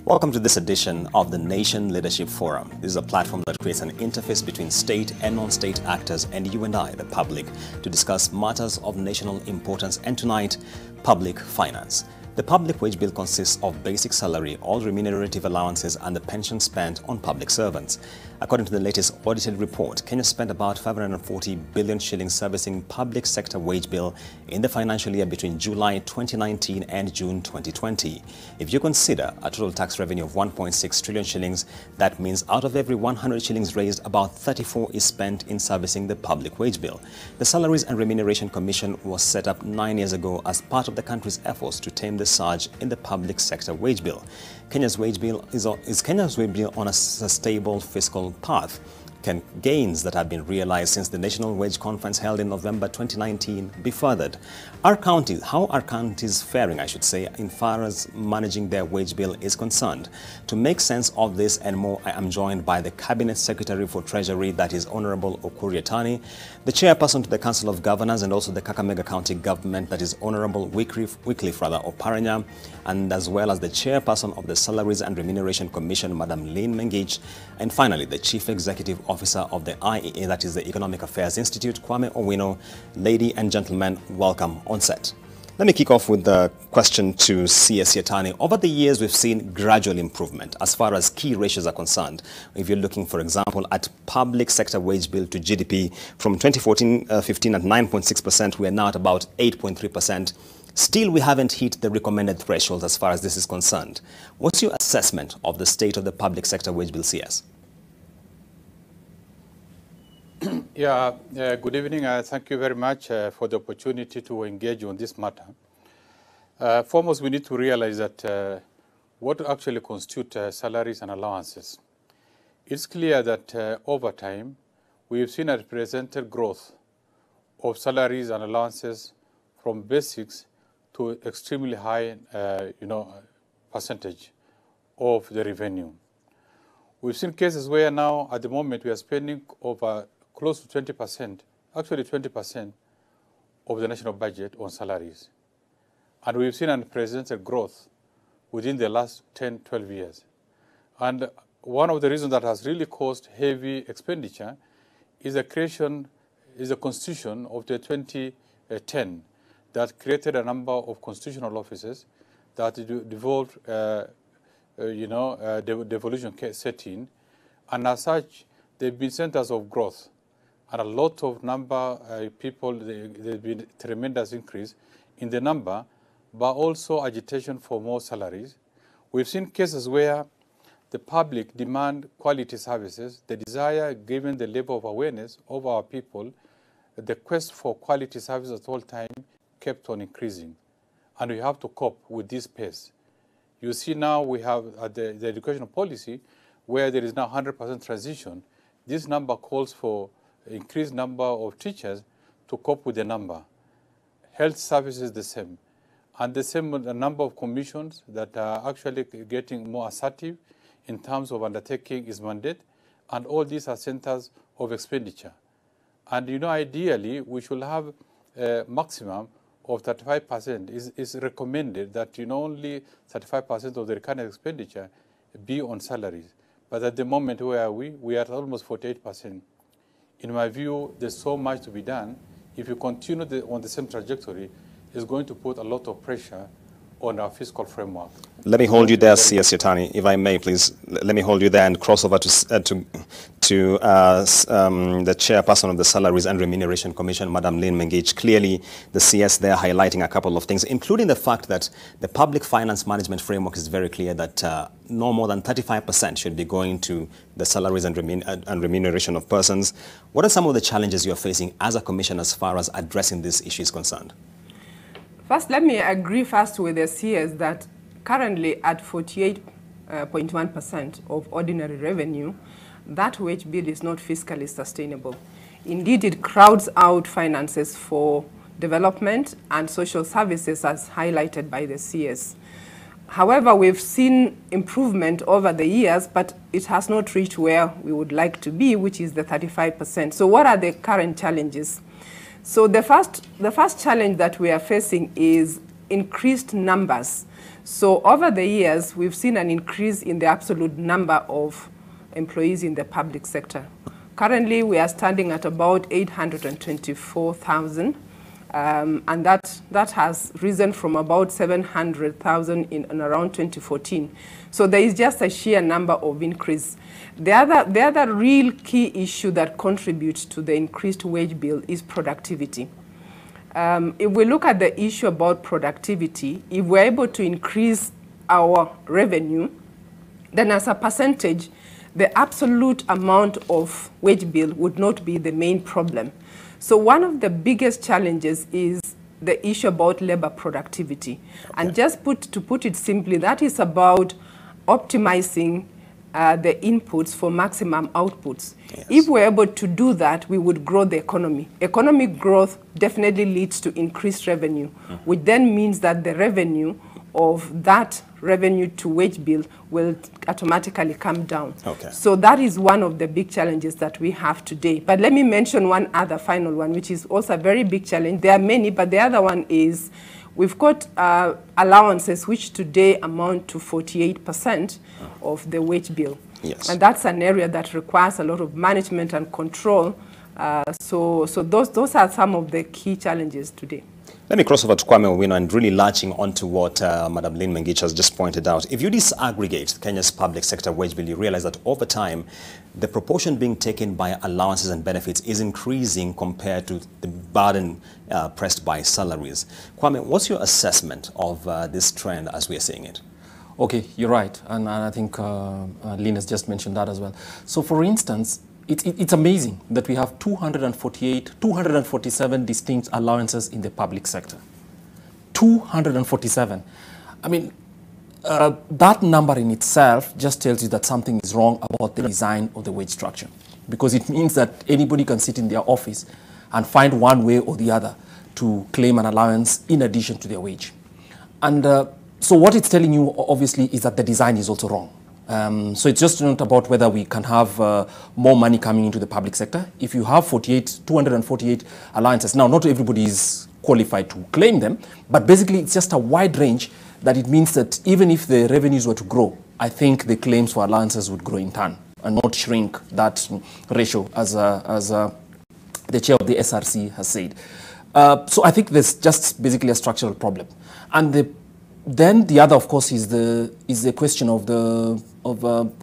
Welcome to this edition of the Nation Leadership Forum. This is a platform that creates an interface between state and non-state actors and you and I, the public, to discuss matters of national importance, and tonight, public finance. The public wage bill consists of basic salary, all remunerative allowances, and the pension spent on public servants. According to the latest audited report, Kenya spent about 540 billion shillings servicing public sector wage bill in the financial year between July 2019 and June 2020. If you consider a total tax revenue of 1.6 trillion shillings, that means out of every 100 shillings raised, about 34 is spent in servicing the public wage bill. The Salaries and Remuneration Commission was set up 9 years ago as part of the country's efforts to tame the surge in the public sector wage bill. Kenya's wage bill is on a stable fiscal path. Can gains that have been realized since the National Wage Conference held in November 2019 be furthered? How are counties faring, I should say, in far as managing their wage bill is concerned? To make sense of this and more, I am joined by the Cabinet Secretary for Treasury, that is Honorable Okuri Atani, the Chairperson to the Council of Governors and also the Kakamega County Government, that is Honorable Wycliffe Oparanya, and as well as the Chairperson of the Salaries and Remuneration Commission, Madam Lynn Mengich, and finally the Chief Executive Officer of the IEA, that is the Economic Affairs Institute, Kwame Owino. Ladies and gentlemen, welcome on set. Let me kick off with the question to CS Yatani. Over the years, we've seen gradual improvement as far as key ratios are concerned. If you're looking, for example, at public sector wage bill to GDP, from 2014-15 at 9.6%, we are now at about 8.3%. Still, we haven't hit the recommended threshold as far as this is concerned. What's your assessment of the state of the public sector wage bill, CS? Good evening. Thank you very much for the opportunity to engage on this matter. Foremost, we need to realize that what actually constitutes salaries and allowances. It's clear that over time, we've seen a represented growth of salaries and allowances from basics to extremely high, percentage of the revenue. We've seen cases where now, at the moment, we are spending over close to 20%, actually 20% of the national budget on salaries. And we've seen unprecedented growth within the last 10, 12 years. And one of the reasons that has really caused heavy expenditure is the constitution of the 2010 that created a number of constitutional offices that devolved, devolution setting. And as such, they've been centers of growth. And a lot of people, there's been a tremendous increase in the number, but also agitation for more salaries. We've seen cases where the public demand quality services, the desire, given the level of awareness of our people, the quest for quality services at all time kept on increasing. And we have to cope with this pace. You see now we have the educational policy where there is now 100% transition. This number calls for increased number of teachers to cope with the number. Health services the same. And the same with the number of commissions that are actually getting more assertive in terms of undertaking its mandate. And all these are centers of expenditure. And ideally, we should have a maximum of 35%. Is recommended that only 35% of the recurrent expenditure be on salaries. But at the moment, where are we? We are at almost 48%. In my view, there's so much to be done. If you continue on the same trajectory, it's going to put a lot of pressure on our fiscal framework. Let me hold you there, CS Yatani, if I may, please. Let me hold you there and cross over to the Chairperson of the Salaries and Remuneration Commission, Madam Lynn Mengich. Clearly, the CS there highlighting a couple of things, including the fact that the public finance management framework is very clear that no more than 35% should be going to the salaries and remuneration of persons. What are some of the challenges you're facing as a commission as far as addressing this issue is concerned? First, let me agree first with the CS that currently at 48.1% of ordinary revenue, that wage bill is not fiscally sustainable. Indeed, it crowds out finances for development and social services as highlighted by the CS. However, we've seen improvement over the years, but it has not reached where we would like to be, which is the 35%. So what are the current challenges? So the first challenge that we are facing is increased numbers. So over the years, we've seen an increase in the absolute number of employees in the public sector. Currently, we are standing at about 824,000, and that has risen from about 700,000 in around 2014. So there is just a sheer number of increase. The other real key issue that contributes to the increased wage bill is productivity. If we look at the issue about productivity, if we're able to increase our revenue, then as a percentage, the absolute amount of wage bill would not be the main problem. So one of the biggest challenges is the issue about labor productivity. Okay. And just to put it simply, that is about optimizing the inputs for maximum outputs. Yes. If we're able to do that, we would grow the economy. Economic growth definitely leads to increased revenue, which then means that the revenue of that revenue to wage bill will automatically come down. Okay. So that is one of the big challenges that we have today. But let me mention one other final one, which is also a very big challenge. There are many, but the other one is we've got allowances, which today amount to 48% of the wage bill. Yes. And that's an area that requires a lot of management and control. So those are some of the key challenges today. Let me cross over to Kwame Owino and really latching onto what Madam Lynn Mengich has just pointed out. If you disaggregate Kenya's public sector wage bill, you realize that over time, the proportion being taken by allowances and benefits is increasing compared to the burden pressed by salaries. Kwame, what's your assessment of this trend as we are seeing it? Okay, you're right. And I think Lynn has just mentioned that as well. So for instance, it's amazing that we have 247 distinct allowances in the public sector. 247. I mean, that number in itself just tells you that something is wrong about the design of the wage structure, because it means that anybody can sit in their office and find one way or the other to claim an allowance in addition to their wage. And so what it's telling you, obviously, is that the design is also wrong. So it's just not about whether we can have more money coming into the public sector. If you have 248 allowances, now not everybody is qualified to claim them, but basically it's just a wide range that it means that even if the revenues were to grow, I think the claims for allowances would grow in turn and not shrink that ratio as the chair of the SRC has said. So I think there's just basically a structural problem. And then the other, of course, is the question of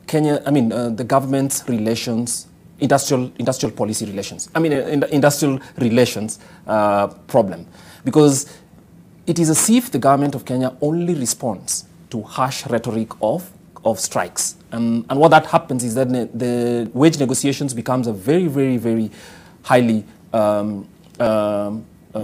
Kenya. I mean, the government's relations, industrial policy relations. I mean, industrial relations problem, because it is as if the government of Kenya only responds to harsh rhetoric of strikes, and what that happens is that the wage negotiations becomes a very, very, very highly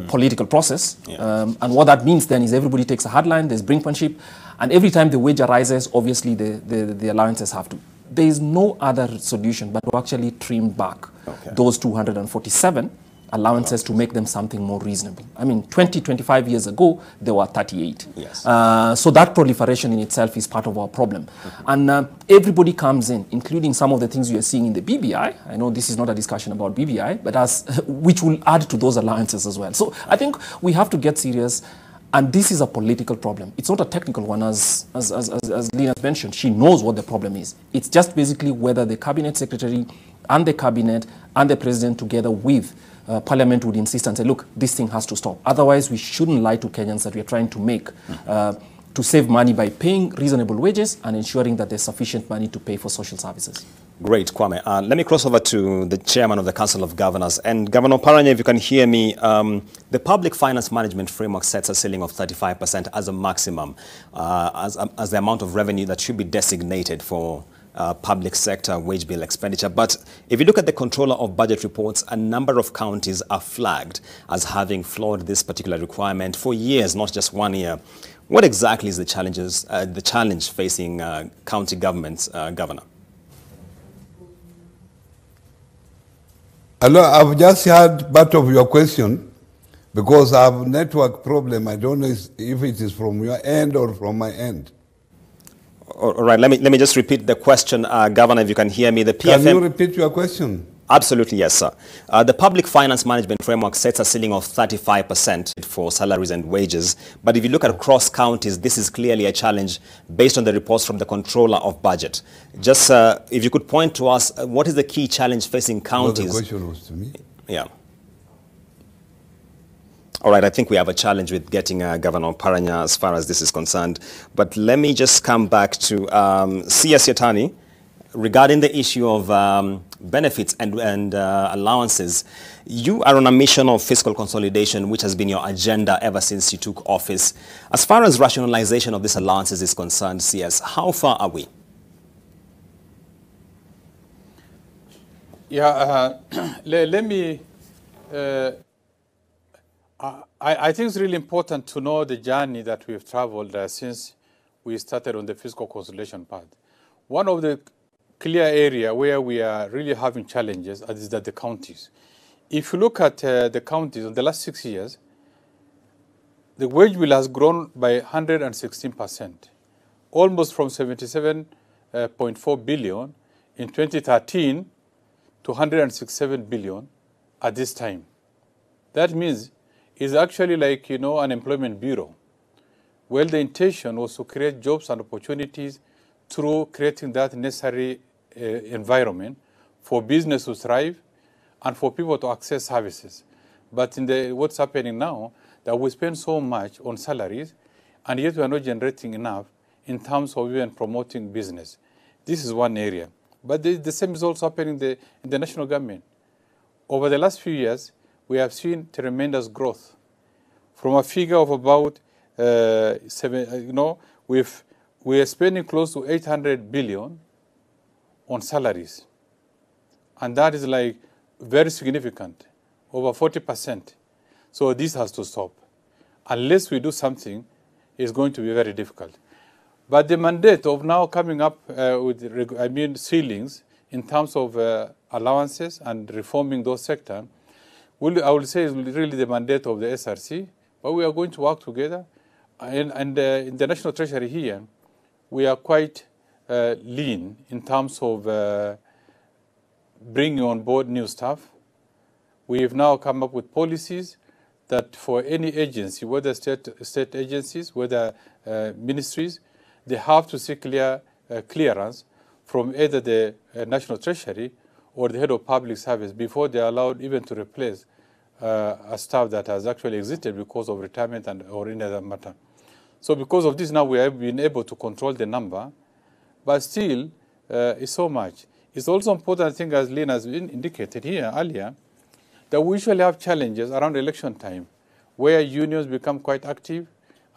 political process. Yeah. And what that means then is everybody takes a hard line, there's brinkmanship, and every time the wage arises, obviously the allowances have to. There is no other solution but to actually trim back those 247 allowances to make them something more reasonable. I mean, 25 years ago, there were 38. Yes. So that proliferation in itself is part of our problem. And everybody comes in, including some of the things we are seeing in the BBI. I know this is not a discussion about BBI, but which will add to those allowances as well. So I think we have to get serious. And this is a political problem. It's not a technical one, as Lina mentioned. She knows what the problem is. It's just basically whether the cabinet secretary and the cabinet and the president together with Parliament would insist and say, look, this thing has to stop. Otherwise, we shouldn't lie to Kenyans that we are trying to make to save money by paying reasonable wages and ensuring that there's sufficient money to pay for social services. Great, Kwame. Let me cross over to the chairman of the Council of Governors. And Governor Paranya, if you can hear me, the Public Finance Management Framework sets a ceiling of 35% as a maximum, as the amount of revenue that should be designated for public sector wage bill expenditure. But if you look at the Controller of Budget reports, a number of counties are flagged as having flawed this particular requirement for years, not just 1 year. What exactly is the challenge facing county governments, Governor? Hello, I've just heard part of your question because I have a network problem. I don't know if it is from your end or from my end. All right, let me just repeat the question, Governor, if you can hear me. The PFM... Can you repeat your question? Absolutely, yes, sir. The Public Finance Management Framework sets a ceiling of 35% for salaries and wages. But if you look at across counties, this is clearly a challenge based on the reports from the Controller of Budget. Just if you could point to us, what is the key challenge facing counties? Well, the question was to me. Yeah. All right, I think we have a challenge with getting Governor Paranya as far as this is concerned. But let me just come back to CS Yatani. Regarding the issue of benefits and allowances, you are on a mission of fiscal consolidation, which has been your agenda ever since you took office. As far as rationalization of these allowances is concerned, CS, how far are we? Yeah, let me, I think it's really important to know the journey that we've traveled since we started on the fiscal consolidation path. One of the clear area where we are really having challenges is that the counties. If you look at the counties in the last 6 years, the wage bill has grown by 116%, almost from 77.4 billion in 2013 to 167 billion at this time. That means it's actually like, you know, an employment bureau. Well, the intention was to create jobs and opportunities through creating that necessary environment for business to thrive and for people to access services. But in what's happening now, that we spend so much on salaries, and yet we are not generating enough in terms of even promoting business. This is one area. But the same is also happening in the national government. Over the last few years, we have seen tremendous growth. From a figure of about we are spending close to 800 billion on salaries. And that is like very significant, over 40%. So this has to stop. Unless we do something, it's going to be very difficult. But the mandate of now coming up with, ceilings in terms of allowances and reforming those sectors, I will say is really the mandate of the SRC. But we are going to work together. And in the National Treasury here, we are quite lean in terms of bringing on board new staff. We have now come up with policies that for any agency, whether state agencies, whether ministries, they have to seek clearance from either the National Treasury or the head of public service before they are allowed even to replace a staff that has actually exited because of retirement or any other matter. So because of this now we have been able to control the number, but still it's so much. It's also important, I think, as Lynn has indicated here earlier, that we usually have challenges around election time where unions become quite active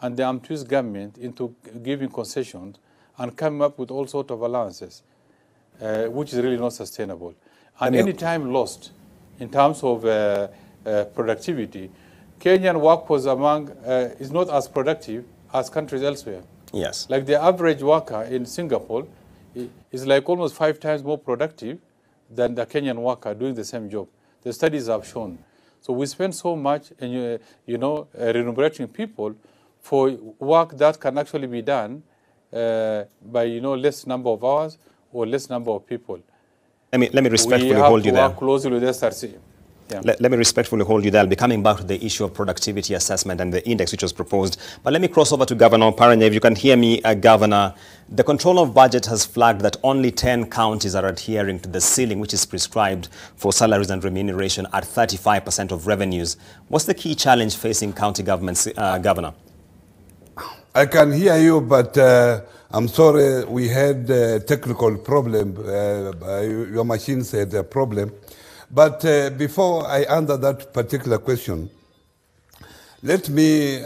and they twist government into giving concessions and coming up with all sorts of allowances, which is really not sustainable. And any time lost in terms of productivity, Kenyan workforce is not as productive as countries elsewhere. Yes. Like the average worker in Singapore is like almost 5 times more productive than the Kenyan worker doing the same job. The studies have shown. So we spend so much, and remunerating people for work that can actually be done by less number of hours or less number of people. Let me respectfully hold you there. We have to work closely with SRC. Yeah. Let me respectfully hold you there. I'll be coming back to the issue of productivity assessment and the index which was proposed. But let me cross over to Governor Paranya. If you can hear me, Governor, the Controller of Budget has flagged that only 10 counties are adhering to the ceiling which is prescribed for salaries and remuneration at 35% of revenues. What's the key challenge facing county governments, Governor? I can hear you, but I'm sorry, we had a technical problem. Your machine said a problem. But before I answer that particular question, let me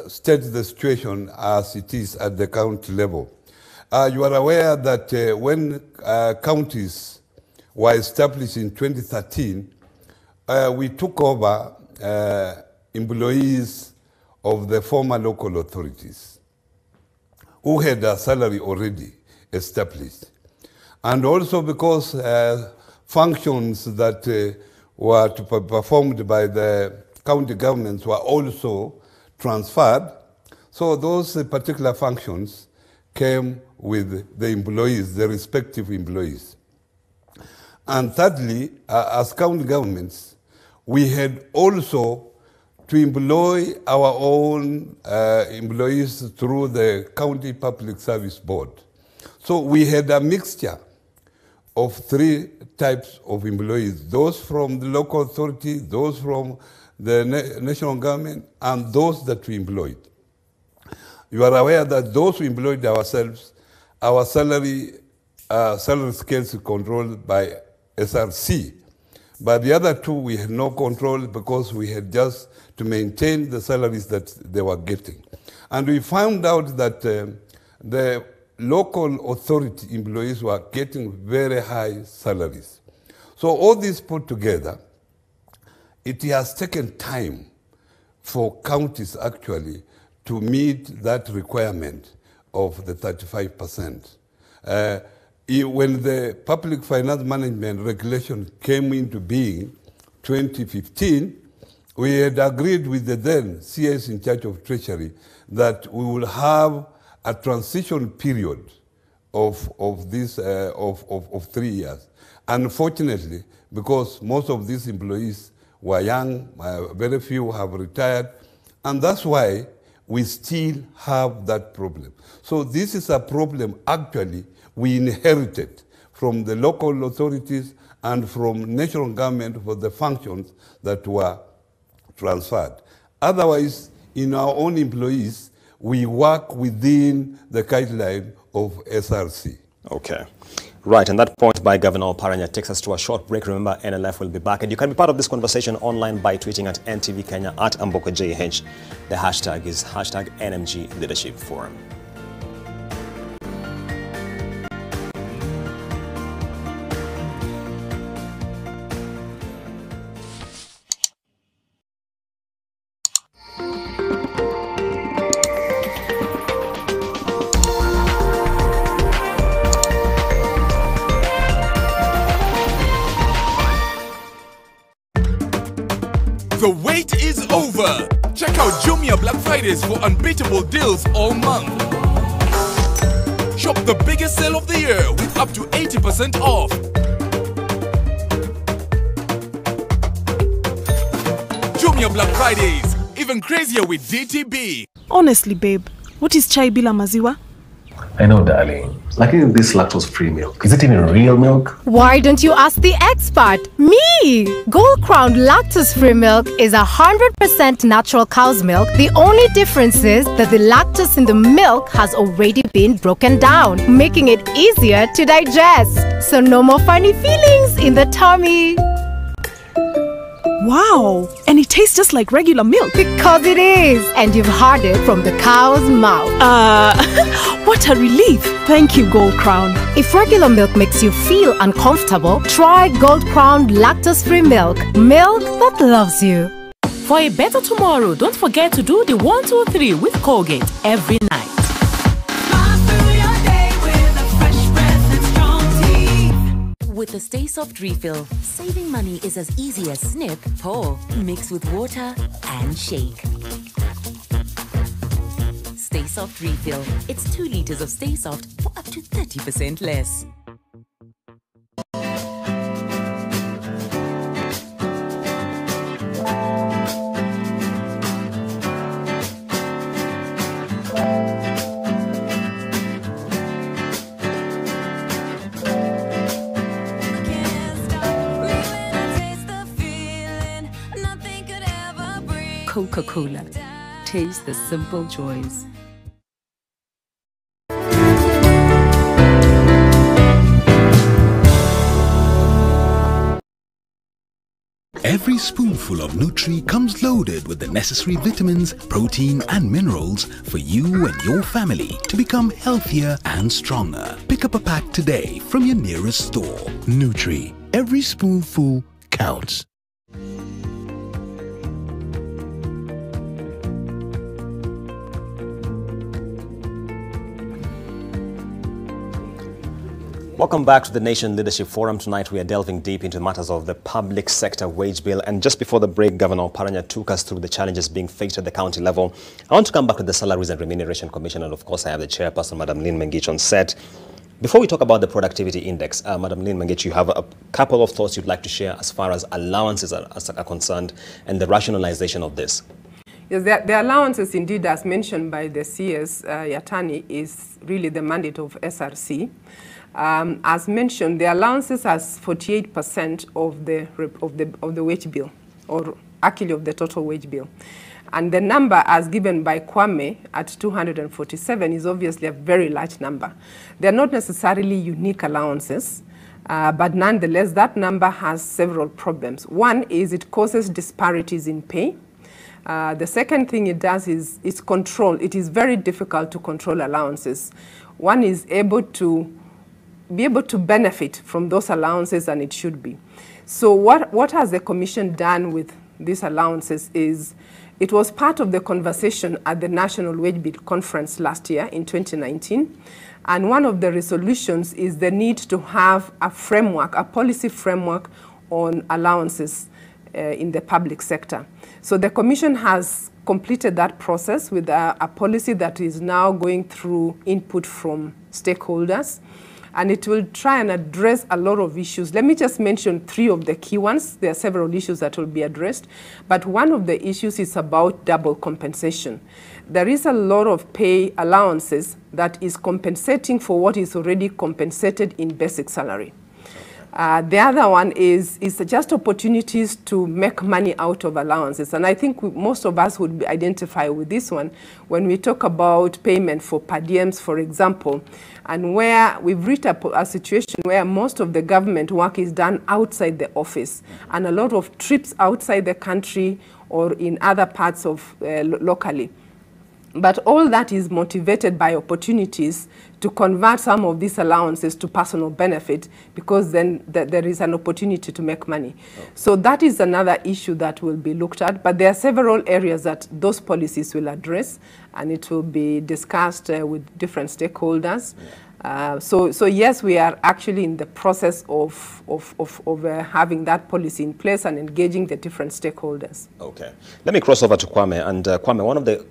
state the situation as it is at the county level. You are aware that when counties were established in 2013, we took over employees of the former local authorities who had a salary already established. And also because functions that were to be performed by the county governments were also transferred. So those particular functions came with the employees, the respective employees. And thirdly, as county governments, we had also to employ our own employees through the County Public Service Board. So we had a mixture of three types of employees, those from the local authority, those from the national government, and those that we employed. You are aware that those who employed ourselves, our salary scales are controlled by SRC. But the other two, we had no control because we had just to maintain the salaries that they were getting. And we found out that the local authority employees were getting very high salaries. So all this put together, it has taken time for counties actually to meet that requirement of the 35%. When the Public Finance Management Regulation came into being 2015, we had agreed with the then CS in charge of Treasury that we will have a transition period of 3 years. Unfortunately, because most of these employees were young, very few have retired, and that's why we still have that problem. So this is a problem actually we inherited from the local authorities and from national government for the functions that were transferred. Otherwise, in our own employees, we work within the guideline of SRC. Okay. Right, and that point by Governor Oparanya takes us to a short break. Remember, NLF will be back, and you can be part of this conversation online by tweeting at NTV Kenya at AmbokoJH. The hashtag is #NMG Leadership Forum. The wait is over! Check out Jumia Black Fridays for unbeatable deals all month. Shop the biggest sale of the year with up to 80% off. Jumia Black Fridays, even crazier with DTB. Honestly, babe, what is chai bila maziwa? I know, darling. Like in this lactose-free milk. Is it even real milk? Why don't you ask the expert? Me! Gold Crown lactose-free milk is 100% natural cow's milk. The only difference is that the lactose in the milk has already been broken down, making it easier to digest. So no more funny feelings in the tummy. Wow! And it tastes just like regular milk. Because it is! And you've heard it from the cow's mouth. What a relief! Thank you, Gold Crown. If regular milk makes you feel uncomfortable, try Gold Crown lactose-free milk. Milk that loves you. For a better tomorrow, don't forget to do the 1, 2, 3 with Colgate every night. With the Stay Soft refill, saving money is as easy as snip, pour, mix with water, and shake. Stay Soft refill. It's 2 liters of Stay Soft for up to 30% less. Coca-Cola. Taste the simple joys. Every spoonful of Nutri comes loaded with the necessary vitamins, protein and minerals for you and your family to become healthier and stronger. Pick up a pack today from your nearest store. Nutri. Every spoonful counts. Welcome back to the Nation Leadership Forum. Tonight we are delving deep into matters of the public sector wage bill. And just before the break, Governor Oparanya took us through the challenges being faced at the county level. I want to come back to the Salaries and Remuneration Commission. And of course, I have the chairperson, Madam Lynn Mengich, on set. Before we talk about the productivity index, Madam Lynn Mangechi, you have a couple of thoughts you'd like to share as far as allowances are concerned and the rationalization of this. Yes, the allowances, indeed, as mentioned by the CS Yatani, is really the mandate of SRC. As mentioned, the allowances are 48% of the wage bill, or actually of the total wage bill. And the number as given by Kwame at 247 is obviously a very large number. They're not necessarily unique allowances, but nonetheless, that number has several problems. One is it causes disparities in pay. The second thing it does is control. It is very difficult to control allowances. One is able to benefit from those allowances, and it should be. So what has the Commission done with these allowances is, it was part of the conversation at the National Wage Bill Conference last year in 2019. And one of the resolutions is the need to have a framework, a policy framework on allowances in the public sector. So the Commission has completed that process with a policy that is now going through input from stakeholders. And it will try and address a lot of issues. Let me just mention 3 of the key ones. There are several issues that will be addressed. But one of the issues is about double compensation. There is a lot of pay allowances that is compensating for what is already compensated in basic salary. The other one is just opportunities to make money out of allowances. And I think most of us would identify with this one when we talk about payment for per diems, for example, and where we've reached a situation where most of the government work is done outside the office, and a lot of trips outside the country or in other parts of locally. But all that is motivated by opportunities to convert some of these allowances to personal benefit, because then there is an opportunity to make money. Okay. So that is another issue that will be looked at. But there are several areas that those policies will address, and it will be discussed with different stakeholders. Yeah. So yes, we are actually in the process of having that policy in place and engaging the different stakeholders. Okay. Let me cross over to Kwame. And Kwame, one of the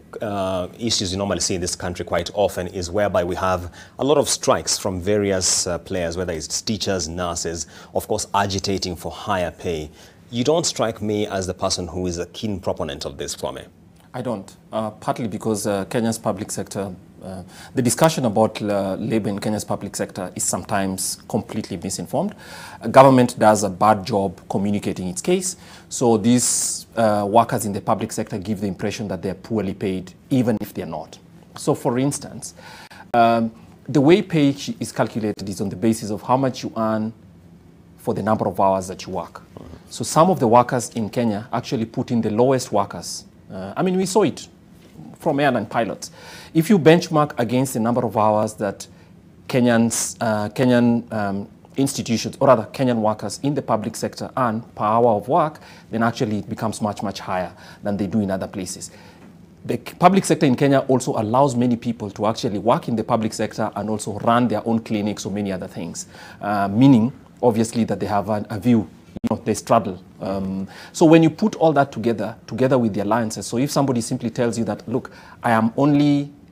issues you normally see in this country quite often is whereby we have a lot of strikes from various players, whether it's teachers, nurses, of course, agitating for higher pay. You don't strike me as the person who is a keen proponent of this, Kwame. I don't, partly because Kenya's public sector, the discussion about labor in Kenya's public sector is sometimes completely misinformed. Government does a bad job communicating its case, so these workers in the public sector give the impression that they're poorly paid, even if they're not. So for instance, the way pay is calculated is on the basis of how much you earn for the number of hours that you work. So some of the workers in Kenya actually put in the lowest workers. I mean, we saw it from airline pilots. If you benchmark against the number of hours that Kenyan institutions, or rather Kenyan workers in the public sector earn per hour of work, then actually it becomes much, much higher than they do in other places. The public sector in Kenya also allows many people to actually work in the public sector and also run their own clinics or many other things, meaning, obviously, that they have a view. They straddle. So when you put all that together with the alliances, so if somebody simply tells you that, look,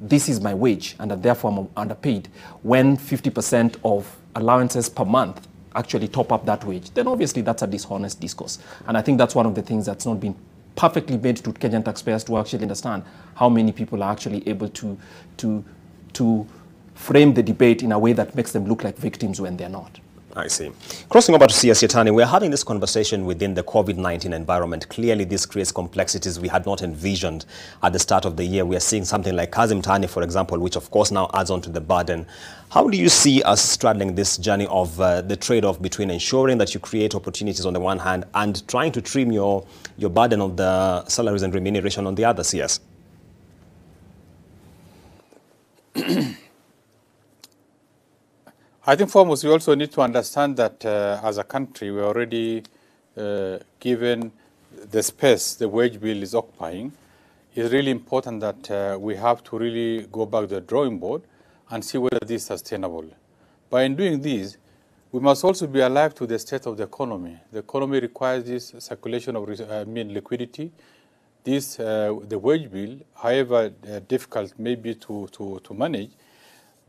this is my wage, and that therefore I'm underpaid, when 50% of allowances per month actually top up that wage, then obviously that's a dishonest discourse. And I think that's one of the things that's not been perfectly made to Kenyan taxpayers to actually understand how many people are actually able to frame the debate in a way that makes them look like victims when they're not. I see. Crossing over to CS Yatani, we're having this conversation within the COVID-19 environment. Clearly, this creates complexities we had not envisioned at the start of the year. We are seeing something like Kazim Tani, for example, which of course now adds on to the burden. How do you see us straddling this journey of the trade-off between ensuring that you create opportunities on the one hand and trying to trim your burden of the salaries and remuneration on the other, CS? I think foremost, we also need to understand that as a country, we're already given the space the wage bill is occupying. It's really important that we have to really go back to the drawing board and see whether this is sustainable. By doing this, we must also be alive to the state of the economy. The economy requires this circulation of liquidity. The wage bill, however difficult may be to manage,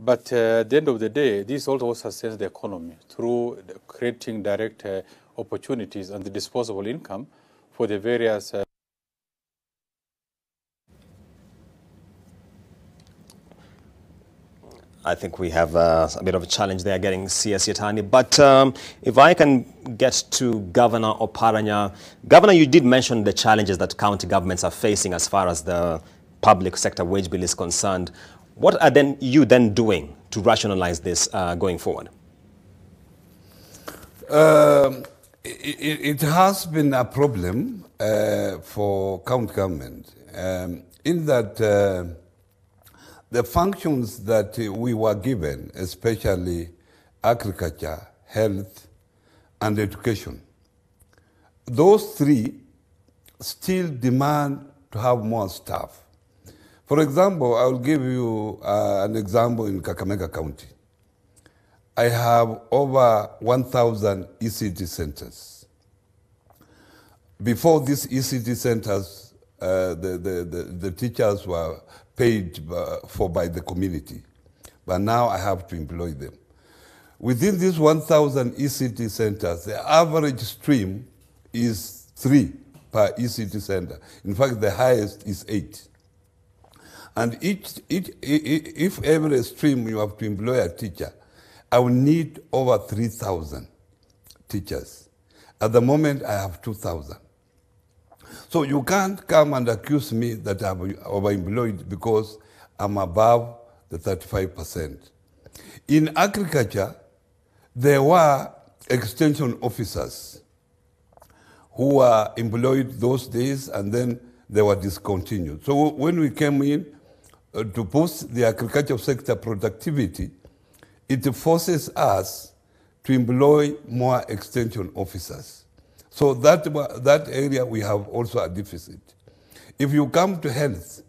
But at the end of the day, this also sustains the economy through creating direct opportunities and the disposable income for the various I think we have a bit of a challenge there getting CS Yatani. But if I can get to Governor Oparanya. Governor, you did mention the challenges that county governments are facing as far as the public sector wage bill is concerned. What are you doing to rationalize this going forward? It has been a problem for county government in that the functions that we were given, especially agriculture, health, and education, those three still demand to have more staff. For example, I will give you an example in Kakamega County. I have over 1,000 ECD centers. Before these ECD centers, the teachers were paid for by the community, but now I have to employ them. Within these 1,000 ECD centers, the average stream is 3 per ECD center. In fact, the highest is 8. And if every stream you have to employ a teacher, I will need over 3,000 teachers. At the moment, I have 2,000. So you can't come and accuse me that I'm overemployed because I'm above the 35%. In agriculture, there were extension officers who were employed those days and then they were discontinued. So when we came in to boost the agricultural sector productivity, it forces us to employ more extension officers. So that area we have also a deficit. If you come to health,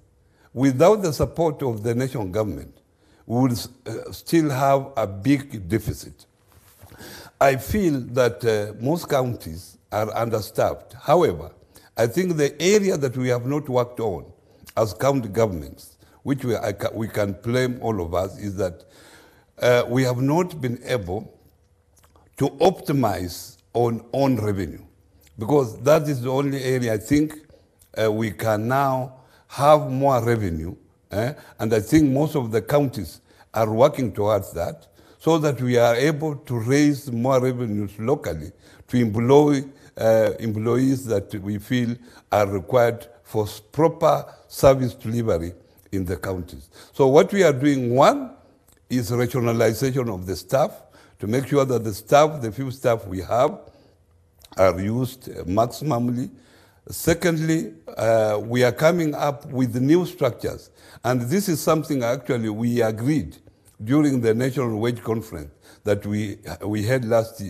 without the support of the national government, we will still have a big deficit. I feel that most counties are understaffed. However, I think the area that we have not worked on as county governments, which we can blame all of us, is that we have not been able to optimize on own revenue, because that is the only area I think we can now have more revenue, and I think most of the counties are working towards that, so that we are able to raise more revenues locally to employ employees that we feel are required for proper service delivery in the counties. So what we are doing, one, is rationalization of the staff to make sure that the few staff we have are used maximally. Secondly, we are coming up with new structures. And this is something actually we agreed during the National Wage Conference that we had last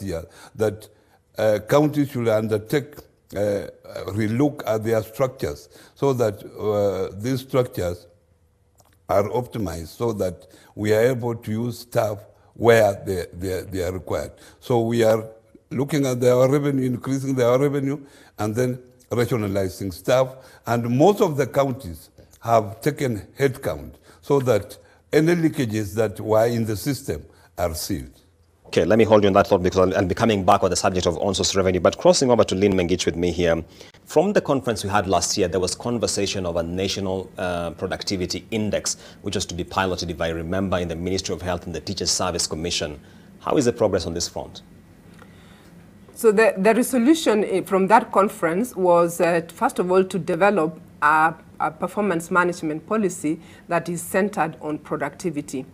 year, that counties should undertake relook at their structures so that these structures are optimized so that we are able to use staff where they are required. So we are looking at their revenue, increasing their revenue, and then rationalizing staff. And most of the counties have taken headcount so that any leakages that were in the system are sealed. Okay, let me hold you on that thought because I'll be coming back on the subject of Onsource Revenue. But crossing over to Lynn Mengich with me here. From the conference we had last year, there was conversation of a national productivity index, which was to be piloted, if I remember, in the Ministry of Health and the Teachers Service Commission. How is the progress on this front? So the resolution from that conference was, first of all, to develop a performance management policy that is centered on productivity.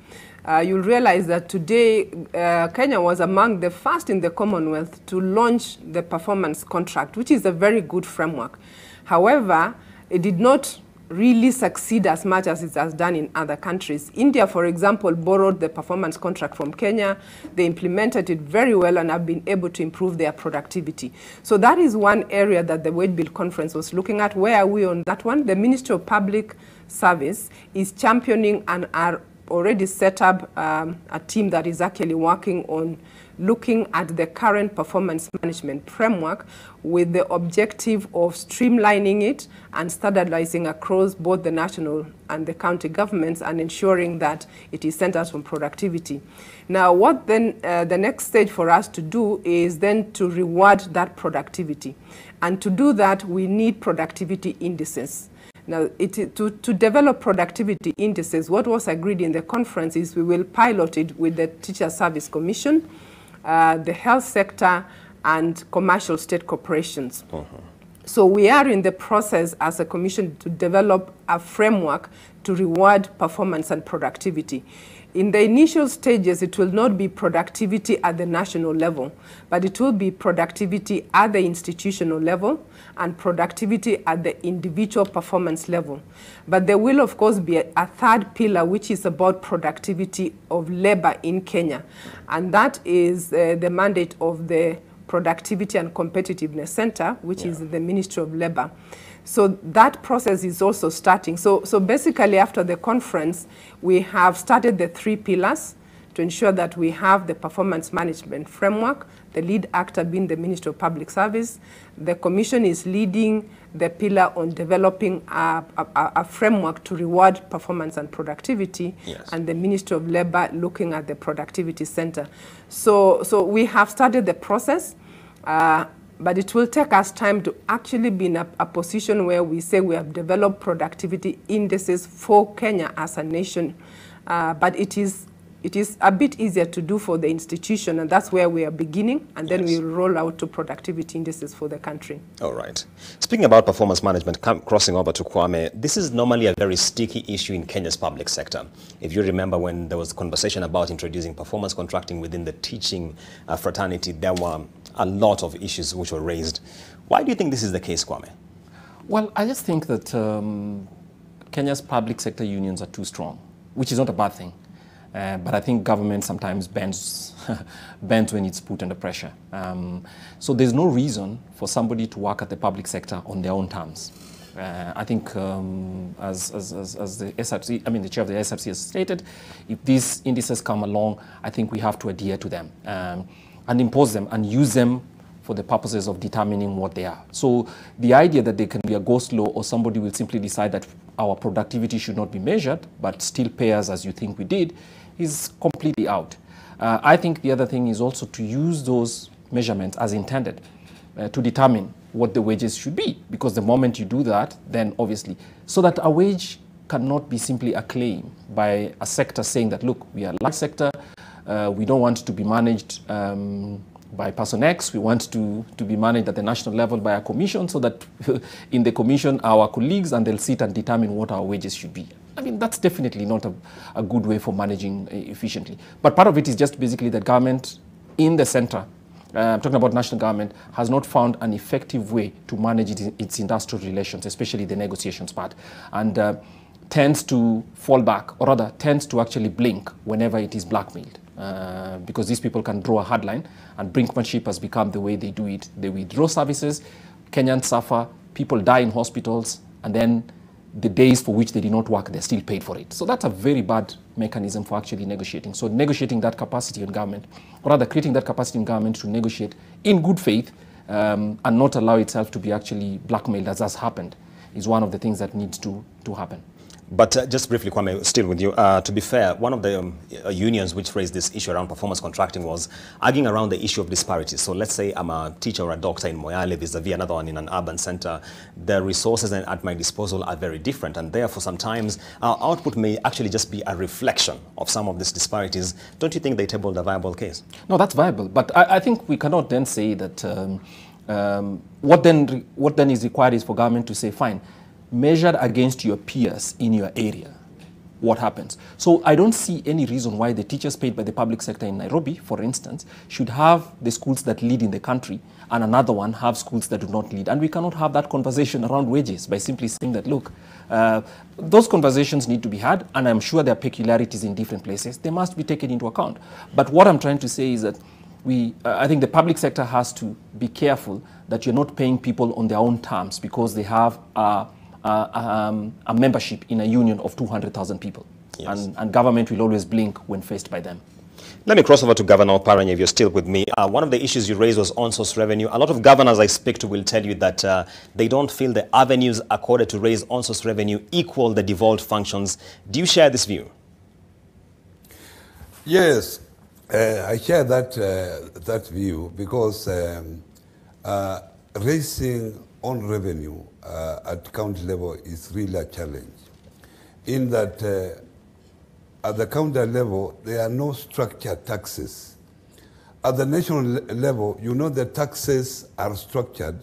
You'll realize that today Kenya was among the first in the Commonwealth to launch the performance contract, which is a very good framework. However, it did not really succeed as much as it has done in other countries. India, for example, borrowed the performance contract from Kenya. They implemented it very well and have been able to improve their productivity. So that is one area that the Wage Bill Conference was looking at. Where are we on that one? The Ministry of Public Service is championing and are already set up a team that is actually working on looking at the current performance management framework with the objective of streamlining it and standardizing across both the national and the county governments and ensuring that it is centered on productivity. Now, what then the next stage for us to do is then to reward that productivity. And to do that, we need productivity indices. Now, to develop productivity indices, what was agreed in the conference is we will pilot it with the Teacher Service Commission, the health sector, and commercial state corporations. So we are in the process as a commission to develop a framework to reward performance and productivity. In the initial stages, it will not be productivity at the national level, but it will be productivity at the institutional level and productivity at the individual performance level. But there will, of course, be a third pillar, which is about productivity of labor in Kenya. And that is the mandate of the Productivity and Competitiveness Center, which is the Ministry of Labor. So that process is also starting. So basically, after the conference, we have started the 3 pillars to ensure that we have the performance management framework, the lead actor being the Ministry of Public Service. The Commission is leading the pillar on developing a framework to reward performance and productivity, and the Ministry of Labor looking at the Productivity Center. So we have started the process. But it will take us time to actually be in a position where we say we have developed productivity indices for Kenya as a nation. But it is a bit easier to do for the institution, and that's where we are beginning, and then we will roll out to productivity indices for the country. All right. Speaking about performance management, crossing over to Kwame, this is normally a very sticky issue in Kenya's public sector. If you remember when there was conversation about introducing performance contracting within the teaching fraternity, there were a lot of issues which were raised. Why do you think this is the case, Kwame? Well, I just think that Kenya's public sector unions are too strong, which is not a bad thing. But I think government sometimes bends when it's put under pressure. So there's no reason for somebody to work at the public sector on their own terms. I think as the SRC, I mean the chair of the SRC has stated, if these indices come along, I think we have to adhere to them and impose them and use them for the purposes of determining what they are. So the idea that there can be a ghost law or somebody will simply decide that our productivity should not be measured but still pay us as you think we did is completely out. I think the other thing is also to use those measurements as intended to determine what the wages should be, because the moment you do that, then obviously, so that a wage cannot be simply a claim by a sector saying that, look, we are a large sector, we don't want to be managed by person X, we want to be managed at the national level by a commission, so that in the commission our colleagues and they'll sit and determine what our wages should be. I mean, that's definitely not a good way for managing efficiently. But part of it is just basically that government in the center, I'm talking about national government, has not found an effective way to manage its industrial relations, especially the negotiations part, and tends to fall back, or rather tends to actually blink whenever it is blackmailed. Because these people can draw a hard line, and brinkmanship has become the way they do it. They withdraw services, Kenyans suffer, people die in hospitals, and then the days for which they did not work, they're still paid for it. So that's a very bad mechanism for actually negotiating. So negotiating that capacity in government, or rather creating that capacity in government to negotiate in good faith and not allow itself to be actually blackmailed as has happened, is one of the things that needs to happen. But just briefly, Kwame, still with you, to be fair, one of the unions which raised this issue around performance contracting was arguing around the issue of disparities. So let's say I'm a teacher or a doctor in Moyale vis-a-vis another one in an urban center. The resources at my disposal are very different, and therefore sometimes our output may actually just be a reflection of some of these disparities. Don't you think they tabled a viable case? No, that's viable, but I think we cannot then say that what then is required is for government to say, fine, measured against your peers in your area, what happens? So I don't see any reason why the teachers paid by the public sector in Nairobi, for instance, should have the schools that lead in the country and another one have schools that do not lead. And we cannot have that conversation around wages by simply saying that, look, those conversations need to be had, and I'm sure there are peculiarities in different places. They must be taken into account. But what I'm trying to say is that I think the public sector has to be careful that you're not paying people on their own terms because they have a membership in a union of 200,000 people. Yes. And government will always blink when faced by them. Let me cross over to Governor Oparanya if you're still with me. One of the issues you raised was on-source revenue. A lot of governors I speak to will tell you that they don't feel the avenues accorded to raise on-source revenue equal the devolved functions. Do you share this view? Yes, I share that view because raising on revenue at county level is really a challenge. In that at the county level, there are no structured taxes. At the national level, you know the taxes are structured,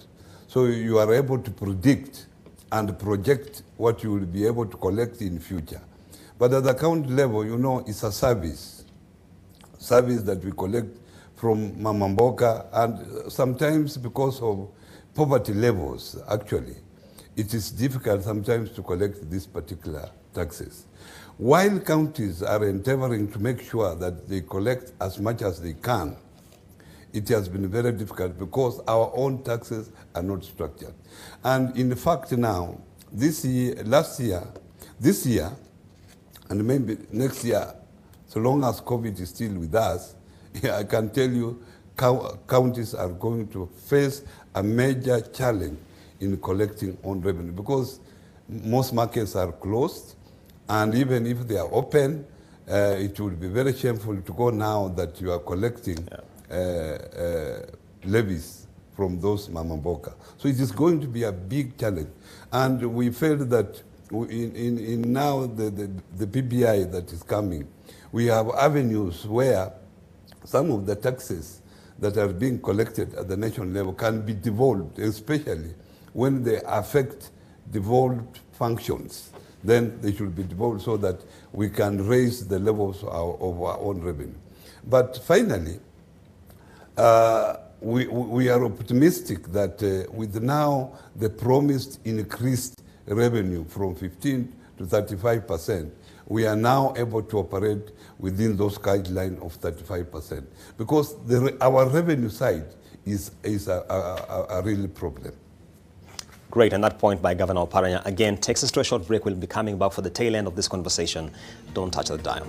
so you are able to predict and project what you will be able to collect in future. But at the county level, you know, it's a service that we collect from Mamamboka, and sometimes because of poverty levels, actually, it is difficult sometimes to collect these particular taxes. While counties are endeavoring to make sure that they collect as much as they can, it has been very difficult because our own taxes are not structured. And in fact now, this year, and maybe next year, so long as COVID is still with us, I can tell you counties are going to face a major challenge in collecting on revenue because most markets are closed. And even if they are open, it would be very shameful to go now that you are collecting levies from those Mamamboka. So it is going to be a big challenge. And we felt that in now the PBI that is coming, we have avenues where some of the taxes that are being collected at the national level can be devolved, especially when they affect devolved functions. Then they should be devolved so that we can raise the levels of our own revenue. But finally, we are optimistic that with now the promised increased revenue from 15 to 35%, we are now able to operate within those guidelines of 35%. Because our revenue side is a real problem. Great, and that point by Governor Oparanya again takes us to a short break. We'll be coming back for the tail end of this conversation. Don't touch the dial.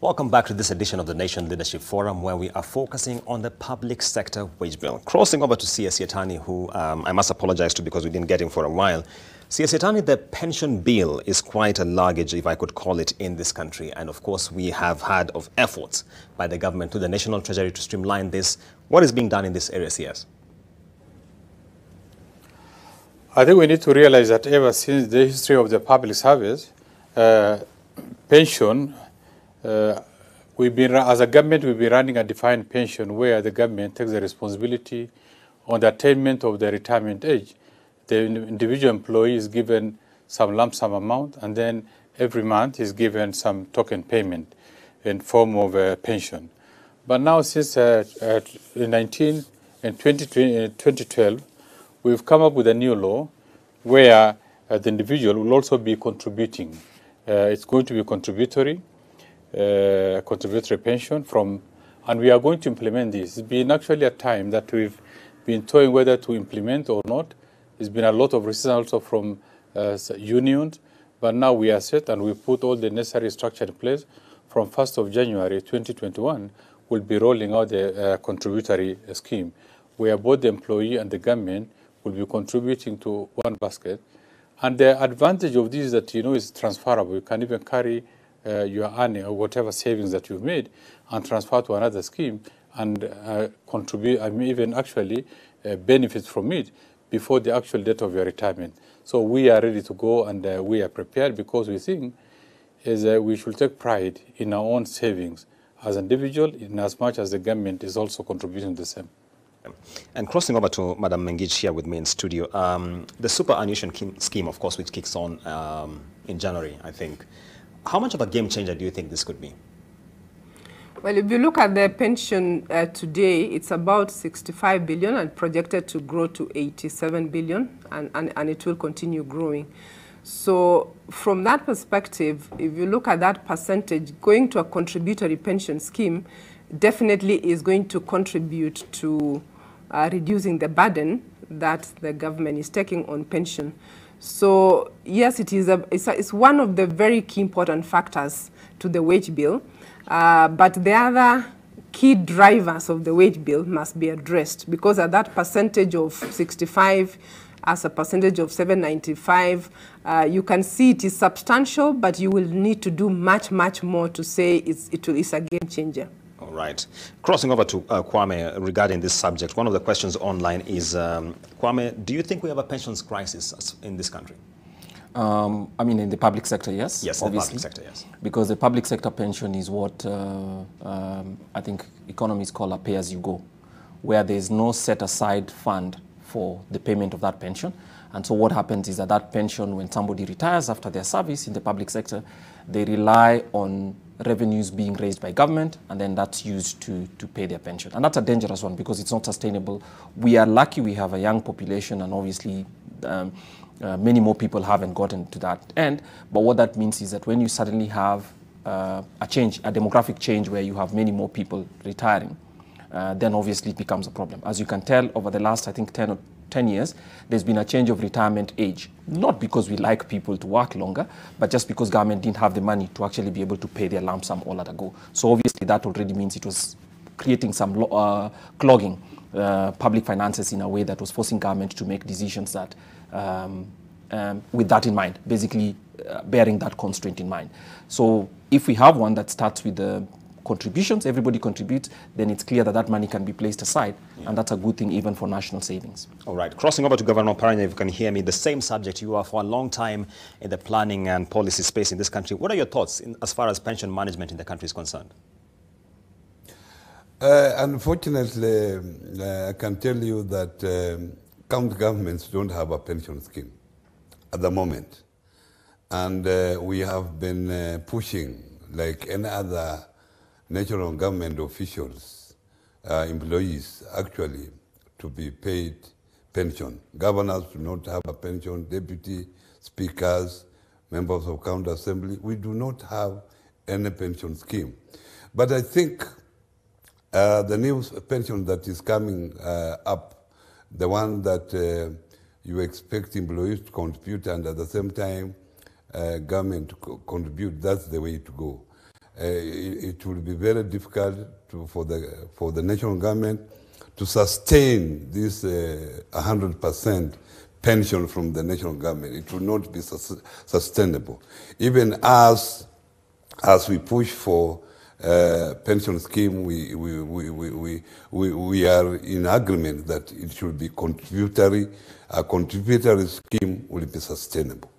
Welcome back to this edition of the Nation Leadership Forum, where we are focusing on the public sector wage bill. Crossing over to CS Yatani, who I must apologize to because we didn't get him for a while. CS Yatani, the pension bill is quite a luggage, if I could call it, in this country. And of course, we have had of efforts by the government to the National Treasury to streamline this. What is being done in this area, CS? I think we need to realize that ever since the history of the public service, pension, as a government, we've been running a defined pension where the government takes the responsibility on the attainment of the retirement age. The individual employee is given some lump sum amount, and then every month is given some token payment in form of a pension. But now, since 2012, we've come up with a new law where the individual will also be contributing. It's going to be contributory pension and we are going to implement this. It's been actually a time that we've been toying whether to implement or not. There's been a lot of resistance also from unions, but now we are set and we put all the necessary structure in place. From 1st of January 2021, we'll be rolling out the contributory scheme, where both the employee and the government will be contributing to one basket. And the advantage of this is that, it's transferable. You can even carry your earning or whatever savings that you've made and transfer to another scheme and contribute, even actually benefit from it before the actual date of your retirement. So we are ready to go and we are prepared because we think we should take pride in our own savings as an individual in as much as the government is also contributing the same. And crossing over to Madam Mengich here with me in studio, the superannuation scheme, of course, which kicks on in January, I think. How much of a game changer do you think this could be? Well, if you look at the pension today, it's about 65 billion and projected to grow to 87 billion, and it will continue growing. So from that perspective, if you look at that percentage, going to a contributory pension scheme definitely is going to contribute to reducing the burden that the government is taking on pension. So yes, it's one of the very key important factors to the wage bill, but the other key drivers of the wage bill must be addressed, because at that percentage of 65 as a percentage of 795, you can see it is substantial, but you will need to do much, much more to say it's a game changer. All right. Crossing over to Kwame regarding this subject, one of the questions online is, Kwame, do you think we have a pensions crisis in this country? I mean, in the public sector, yes. Yes, obviously, in the public sector, yes. Because the public sector pension is what I think economists call a pay-as-you-go, where there is no set-aside fund for the payment of that pension. And so what happens is that pension, when somebody retires after their service in the public sector, they rely on revenues being raised by government, and then that's used to pay their pension. And that's a dangerous one because it's not sustainable. We are lucky we have a young population, and obviously many more people haven't gotten to that end. But what that means is that when you suddenly have a demographic change where you have many more people retiring, then obviously it becomes a problem. As you can tell, over the last, I think, 10 years, there's been a change of retirement age. Not because we like people to work longer, but just because government didn't have the money to actually be able to pay their lump sum all at a go. So obviously that already means it was creating some clogging public finances in a way that was forcing government to make decisions that, with that in mind, basically bearing that constraint in mind. So if we have one that starts with the contributions, everybody contributes, then it's clear that that money can be placed aside, and that's a good thing even for national savings. All right, crossing over to Governor Paranya, if you can hear me, the same subject. You are for a long time in the planning and policy space in this country. What are your thoughts as far as pension management in the country is concerned? Unfortunately, I can tell you that county governments don't have a pension scheme at the moment. And we have been pushing, like any other national government officials, employees, actually, to be paid pension. Governors do not have a pension, deputy speakers, members of county assembly. We do not have any pension scheme. But I think the new pension that is coming up, the one that you expect employees to contribute and at the same time government to contribute, that's the way to go. It will be very difficult for the national government to sustain this 100% pension from the national government. It will not be sustainable. Even as we push for pension scheme, we are in agreement that it should be contributory. A contributory scheme will be sustainable.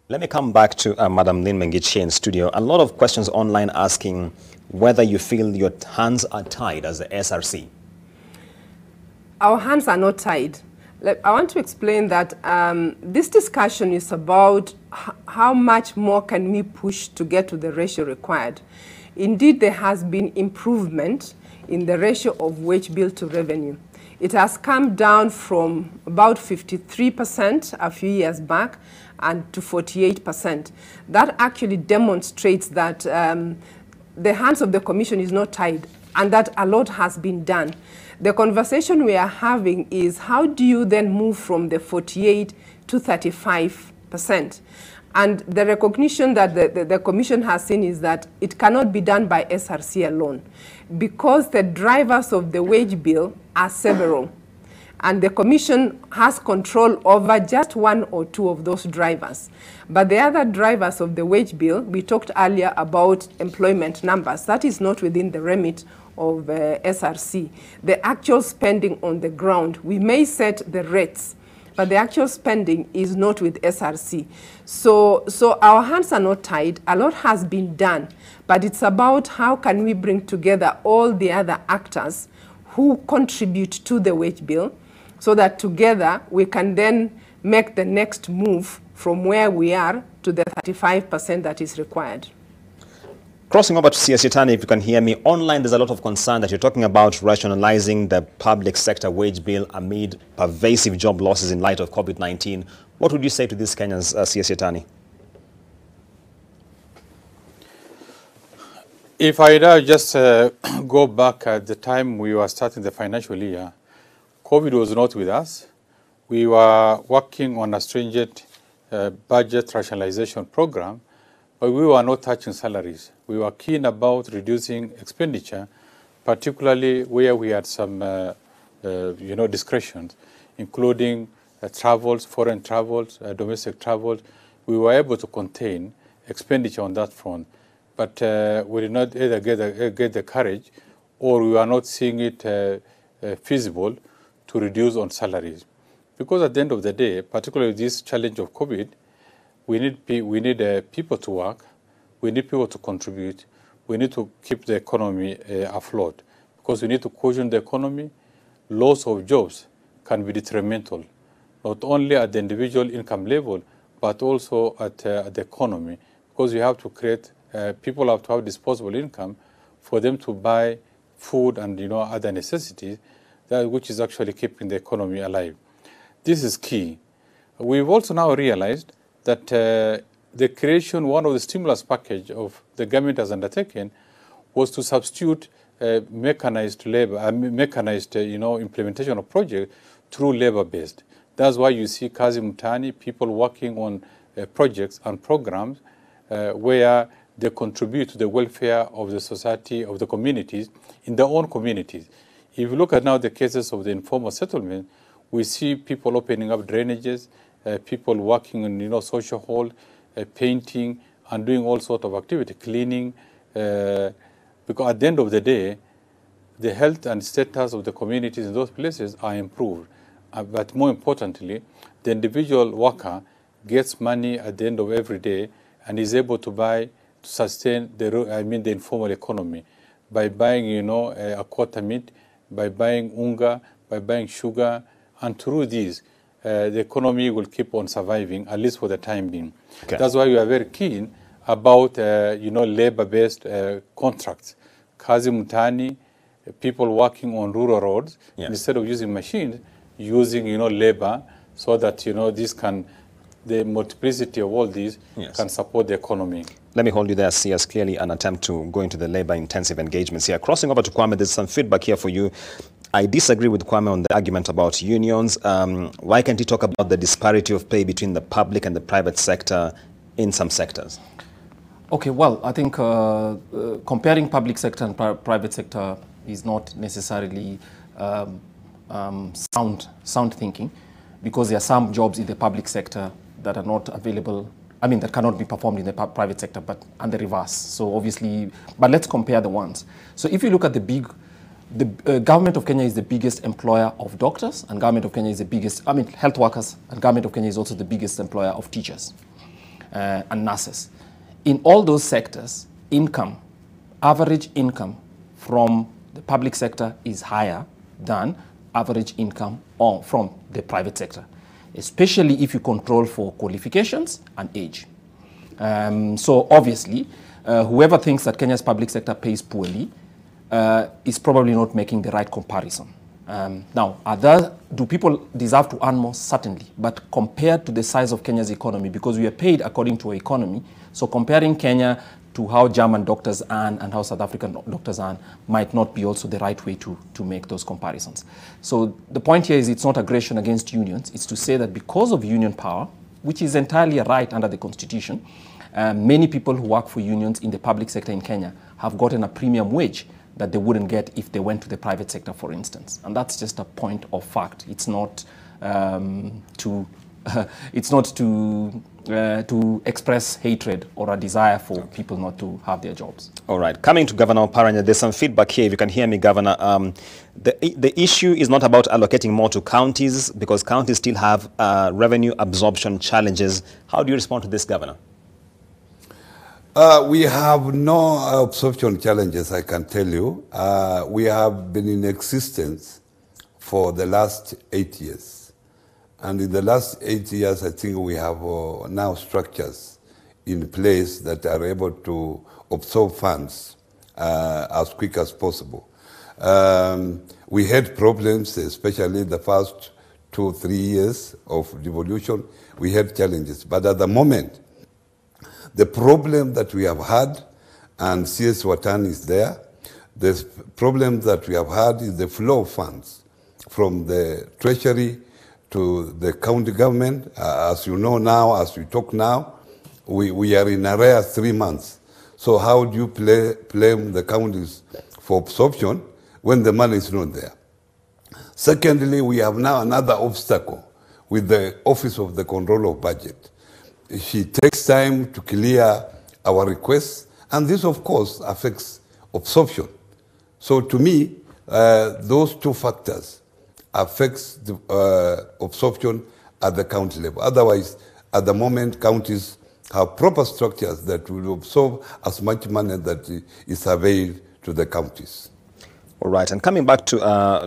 Let me come back to Madam Lynn Mengichi in studio. A lot of questions online asking whether you feel your hands are tied as the SRC. Our hands are not tied. I want to explain that this discussion is about how much more can we push to get to the ratio required. Indeed, there has been improvement in the ratio of wage bill to revenue. It has come down from about 53% a few years back and to 48%. That actually demonstrates that the hands of the Commission is not tied and that a lot has been done. The conversation we are having is how do you then move from the 48 to 35%? And the recognition that the Commission has seen is that it cannot be done by SRC alone because the drivers of the wage bill are several. And the Commission has control over just one or two of those drivers. But the other drivers of the wage bill, we talked earlier about employment numbers. That is not within the remit of SRC. The actual spending on the ground, we may set the rates, but the actual spending is not with SRC. So our hands are not tied. A lot has been done, but it's about how can we bring together all the other actors who contribute to the wage bill so that together we can then make the next move from where we are to the 35% that is required. Crossing over to CS Yatani, if you can hear me, online there's a lot of concern that you're talking about rationalizing the public sector wage bill amid pervasive job losses in light of COVID-19. What would you say to these Kenyans, CS Yatani? If I just go back at the time we were starting the financial year, COVID was not with us. we were working on a stringent budget rationalization program, but we were not touching salaries. We were keen about reducing expenditure, particularly where we had some discretions, including travels, foreign travels, domestic travels. We were able to contain expenditure on that front, but we did not either get the courage, or we were not seeing it feasible to reduce on salaries. Because at the end of the day, particularly this challenge of COVID, we need people to work, we need people to contribute, we need to keep the economy afloat, because we need to cushion the economy. Loss of jobs can be detrimental, not only at the individual income level, but also at the economy, because you have to create, people have to have disposable income for them to buy food and other necessities, which is actually keeping the economy alive. This is key. We've also now realized that the creation, one of the stimulus package of the government has undertaken, was to substitute mechanized labor, implementation of projects through labor-based. That's why you see Kazi Mtaani, people working on projects and programs where they contribute to the welfare of the society, of the communities, in their own communities. If you look at now the cases of the informal settlement, we see people opening up drainages, people working in social hall, painting, and doing all sorts of activity, cleaning, because at the end of the day, the health and status of the communities in those places are improved. But more importantly, the individual worker gets money at the end of every day and is able to buy, to sustain the informal economy by buying, a quarter meat, by buying unga, by buying sugar, and through these, the economy will keep on surviving, at least for the time being. Okay. That's why we are very keen about, labor-based contracts. Kazi Mtaani, people working on rural roads, instead of using machines, using, labor, so that, the multiplicity of all these can support the economy. Let me hold you there, see as clearly an attempt to go into the labor-intensive engagements here. Crossing over to Kwame, there's some feedback here for you. I disagree with Kwame on the argument about unions. Why can't he talk about the disparity of pay between the public and the private sector in some sectors? Okay, well, I think comparing public sector and private sector is not necessarily sound thinking, because there are some jobs in the public sector that are not available, that cannot be performed in the private sector, and the reverse. So obviously, but let's compare the ones. So if you look at the government of Kenya is the biggest employer of doctors, and government of Kenya is the biggest, health workers, and government of Kenya is also the biggest employer of teachers and nurses. In all those sectors, average income from the public sector is higher than average income from the private sector, especially if you control for qualifications and age. So obviously, whoever thinks that Kenya's public sector pays poorly is probably not making the right comparison. Now, do people deserve to earn more? Certainly, but compared to the size of Kenya's economy, because we are paid according to our economy, so comparing Kenya to how German doctors earn and how South African doctors earn might not be also the right way to make those comparisons. So the point here is it's not aggression against unions. It's to say that because of union power, which is entirely a right under the Constitution, many people who work for unions in the public sector in Kenya have gotten a premium wage that they wouldn't get if they went to the private sector, for instance. And that's just a point of fact. It's not to express hatred or a desire for people not to have their jobs. All right. Coming to Governor Oparanya, there's some feedback here. If you can hear me, Governor. The issue is not about allocating more to counties, because counties still have revenue absorption challenges. How do you respond to this, Governor? We have no absorption challenges, I can tell you. We have been in existence for the last 8 years. And in the last 8 years, I think we have now structures in place that are able to absorb funds as quick as possible. We had problems, especially the first 2 or 3 years of devolution. We had challenges. But at the moment, the problem that we have had, and CS Watan is there, the problem that we have had is the flow of funds from the Treasury to the county government. As you know now, as we talk now, we are in arrears 3 months. So how do you blame the counties for absorption when the money is not there? Secondly, we have now another obstacle with the Office of the Control of Budget. She takes time to clear our requests, and this, of course, affects absorption. So to me, those two factors affects the absorption at the county level. Otherwise, at the moment, counties have proper structures that will absorb as much money that is available to the counties. All right, and coming back to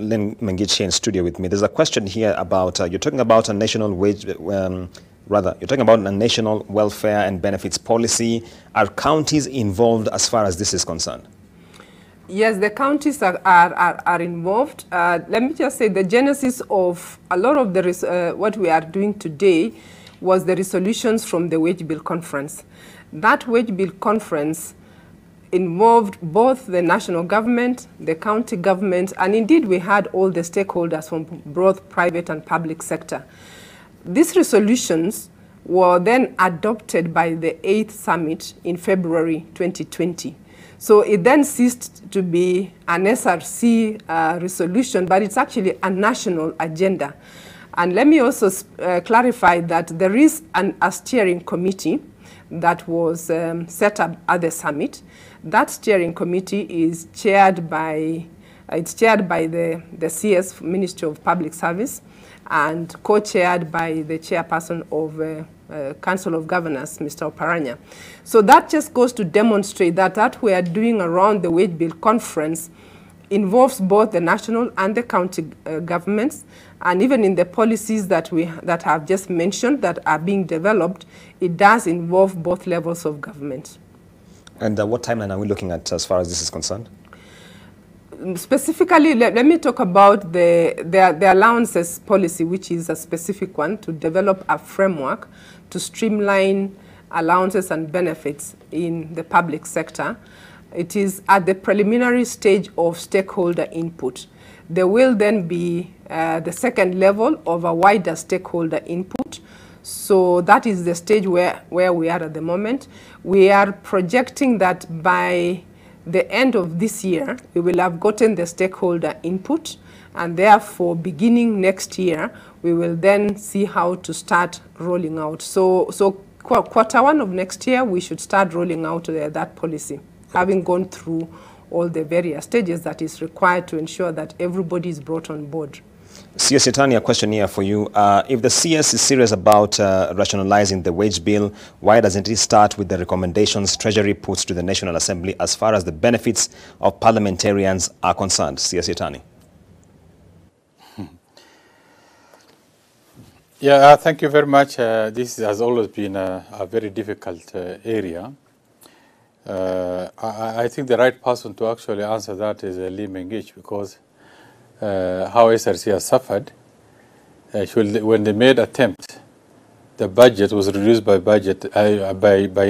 Lynn Mengichi in studio with me, there's a question here about, you're talking about a national wage, you're talking about a national welfare and benefits policy. Are counties involved as far as this is concerned? Yes, the counties are involved. Let me just say the genesis of a lot of the what we are doing today was the resolutions from the Wage Bill Conference. That Wage Bill Conference involved both the national government, the county government, and indeed we had all the stakeholders from both private and public sector. These resolutions were then adopted by the 8th Summit in February 2020. So it then ceased to be an SRC resolution, but it's actually a national agenda. And let me also clarify that there is a steering committee that was set up at the summit. That steering committee is chaired by the CS, Ministry of Public Service, and co-chaired by the chairperson of Council of Governors, Mr. Oparanya. So that just goes to demonstrate that we are doing around the Wage Bill Conference involves both the national and the county governments, and even in the policies that I've just mentioned that are being developed, it does involve both levels of government. And what timeline are we looking at as far as this is concerned? Specifically, let me talk about the allowances policy, which is a specific one to develop a framework to streamline allowances and benefits in the public sector. It is at the preliminary stage of stakeholder input. There will then be the second level of a wider stakeholder input. So that is the stage where we are at the moment. We are projecting that by the end of this year, we will have gotten the stakeholder input, and therefore beginning next year, we will then see how to start rolling out. So quarter one of next year, we should start rolling out that policy, having gone through all the various stages that is required to ensure that everybody is brought on board. CS Yatani, a question here for you. If the CS is serious about rationalizing the wage bill, why doesn't it start with the recommendations Treasury puts to the National Assembly as far as the benefits of parliamentarians are concerned? CS Yatani. Yeah, thank you very much. This has always been a very difficult area. I think the right person to actually answer that is Lee Mengich, because how SRC has suffered, when they made attempt, the budget was reduced by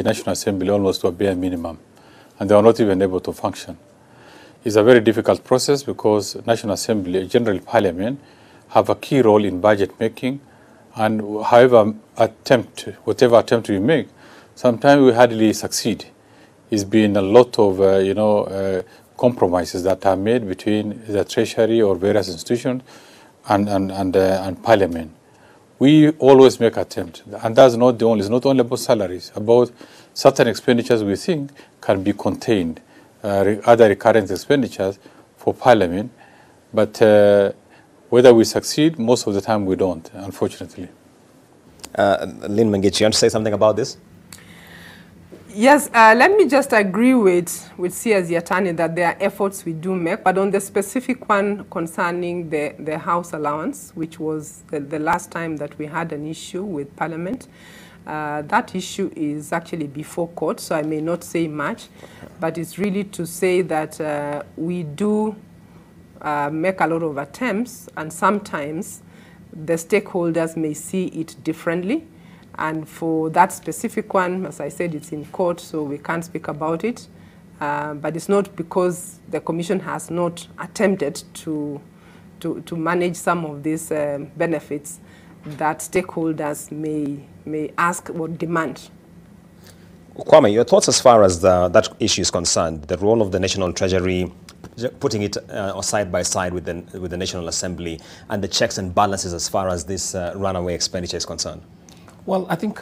National Assembly almost to a bare minimum, and they were not even able to function. It's a very difficult process because National Assembly, General Parliament, have a key role in budget making, and whatever attempt we make, sometimes we hardly succeed. It's been a lot of compromises that are made between the Treasury or various institutions and Parliament. We always make attempts, and that's not the only. It's not only about salaries. About certain expenditures we think can be contained, other recurrent expenditures for Parliament, but whether we succeed, most of the time we don't, unfortunately. Lynn Mengichi, you want to say something about this? Yes, let me just agree with CS Yatani that there are efforts we do make, but on the specific one concerning the house allowance, which was the last time that we had an issue with Parliament, that issue is actually before court, so I may not say much, but it's really to say that we do make a lot of attempts, and sometimes the stakeholders may see it differently. And for that specific one, as I said, it's in court, so we can't speak about it. But it's not because the Commission has not attempted to manage some of these benefits that stakeholders may ask or demand. Kwame, your thoughts as far as that issue is concerned, the role of the National Treasury, putting it side by side with the National Assembly, and the checks and balances as far as this runaway expenditure is concerned? Well, I think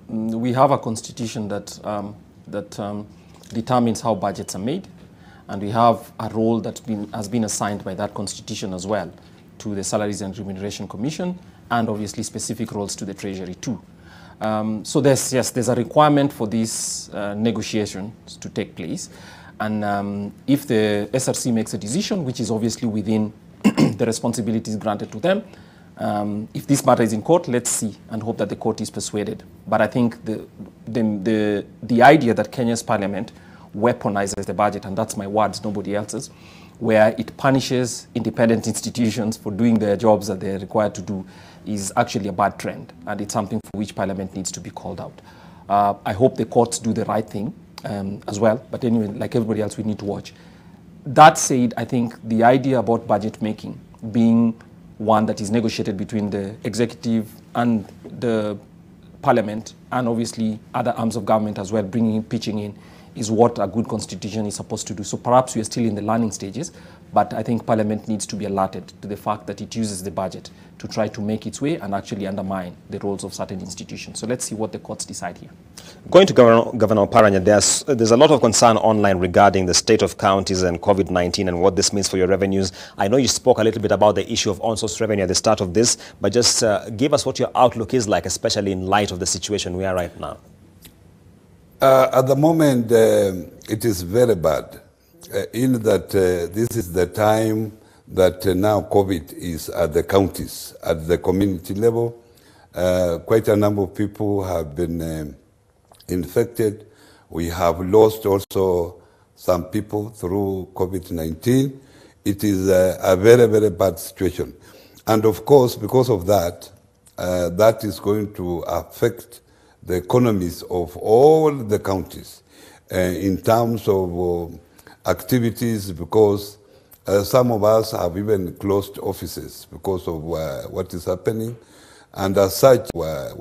we have a constitution that determines how budgets are made, and we have a role that has been assigned by that constitution as well to the Salaries and Remuneration Commission, and obviously specific roles to the Treasury too. So there's a requirement for these negotiations to take place. And if the SRC makes a decision, which is obviously within the responsibilities granted to them, if this matter is in court, let's see and hope that the court is persuaded. But I think the idea that Kenya's parliament weaponizes the budget, and that's my words, nobody else's, where it punishes independent institutions for doing their jobs that they're required to do, is actually a bad trend, and it's something for which Parliament needs to be called out. I hope the courts do the right thing as well, but anyway, like everybody else, we need to watch. That said, I think the idea about budget making being one that is negotiated between the executive and the Parliament, and obviously other arms of government as well, pitching in, is what a good constitution is supposed to do. So perhaps we are still in the learning stages, but I think Parliament needs to be alerted to the fact that it uses the budget to try to make its way and actually undermine the roles of certain institutions. So let's see what the courts decide here. Going to Governor Oparanya, there's a lot of concern online regarding the state of counties and COVID-19 and what this means for your revenues. I know you spoke a little bit about the issue of Onsource Revenue at the start of this, but just give us what your outlook is like, especially in light of the situation we are right now. At the moment, it is very bad, in that this is the time that now COVID is at the counties, at the community level. Quite a number of people have been infected. We have lost also some people through COVID-19. It is a very, very bad situation. And of course, because of that, that is going to affect the economies of all the counties in terms of activities, because some of us have even closed offices because of what is happening, and as such, the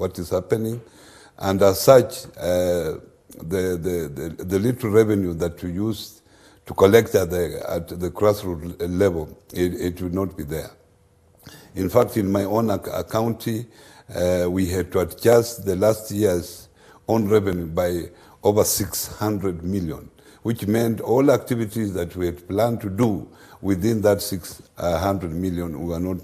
little revenue that we use to collect at the grassroots level, it will not be there. In fact, in my own county, we had to adjust the last year's own revenue by over 600 million, which meant all activities that we had planned to do within that 600 million we were not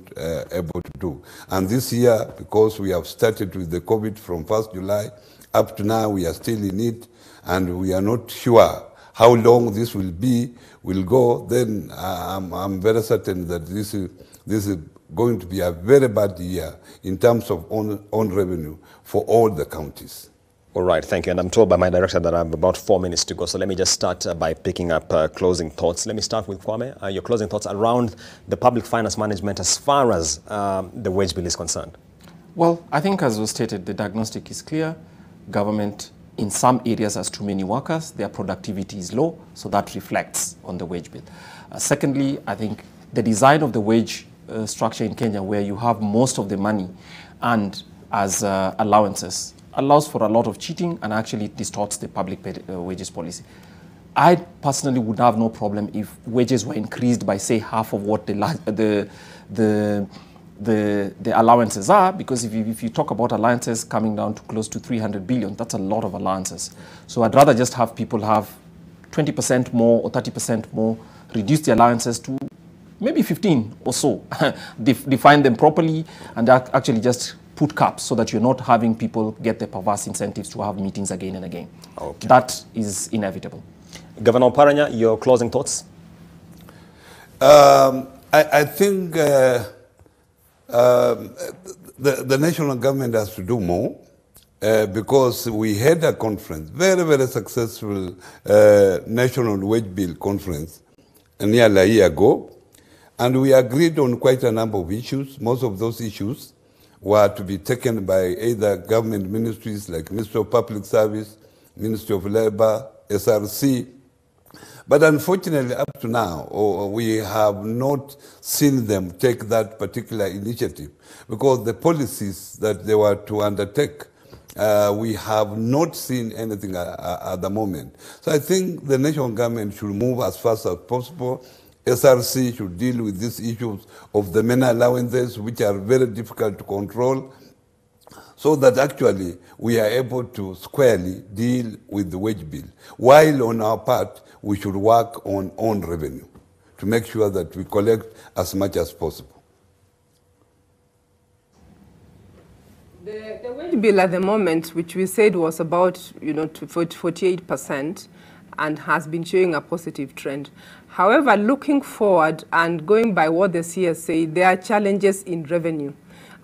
able to do. And this year, because we have started with the COVID from 1st July, up to now we are still in it, and we are not sure how long this will go, then I'm very certain that this is going to be a very bad year in terms of own revenue for all the counties. All right, thank you. And I'm told by my director that I have about 4 minutes to go. So let me just start by picking up closing thoughts. Let me start with Kwame. Your closing thoughts around the public finance management as far as the wage bill is concerned. Well, I think as was stated, the diagnostic is clear. Government in some areas has too many workers. Their productivity is low, so that reflects on the wage bill. Secondly, I think the design of the wage structure in Kenya, where you have most of the money and as allowances, allows for a lot of cheating and actually distorts the public wages policy. I personally would have no problem if wages were increased by, say, half of what the allowances are, because if you talk about allowances coming down to close to 300 billion, that's a lot of allowances. So I'd rather just have people have 20% more or 30% more, reduce the allowances to maybe 15 or so, define them properly, and actually just put caps so that you're not having people get the perverse incentives to have meetings again and again. Okay. That is inevitable. Governor Oparanya, your closing thoughts? I think the national government has to do more because we had a conference, very, very successful national wage bill conference nearly a year ago, and we agreed on quite a number of issues. Most of those issues were to be taken by either government ministries like Ministry of Public Service, Ministry of Labor, SRC. But unfortunately, up to now, we have not seen them take that particular initiative because the policies that they were to undertake, we have not seen anything at the moment. So I think the national government should move as fast as possible. SRC should deal with these issues of the MENA allowances, which are very difficult to control, so that actually we are able to squarely deal with the wage bill. While on our part, we should work on own revenue to make sure that we collect as much as possible. The wage bill at the moment, which we said was about 48%, and has been showing a positive trend. However, looking forward and going by what the CS say, there are challenges in revenue.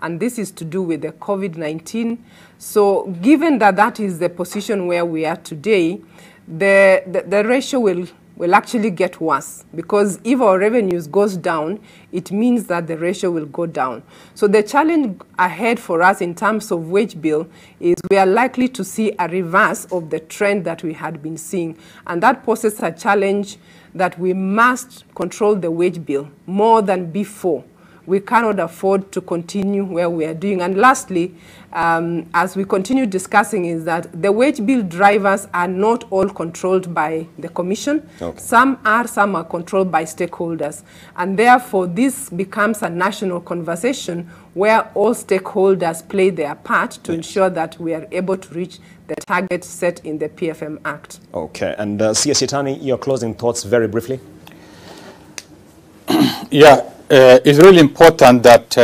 And this is to do with the COVID-19. So given that that is the position where we are today, the ratio will actually get worse, because if our revenues goes down, it means that the ratio will go down. So the challenge ahead for us in terms of wage bill is we are likely to see a reverse of the trend that we had been seeing. And that poses a challenge that we must control the wage bill more than before. We cannot afford to continue where we are doing. And lastly, as we continue discussing, is that the wage bill drivers are not all controlled by the Commission. Okay. Some are controlled by stakeholders. And therefore, this becomes a national conversation where all stakeholders play their part to ensure that we are able to reach the target set in the PFM Act. Okay. And CS Yatani, your closing thoughts very briefly. Yeah. It's really important that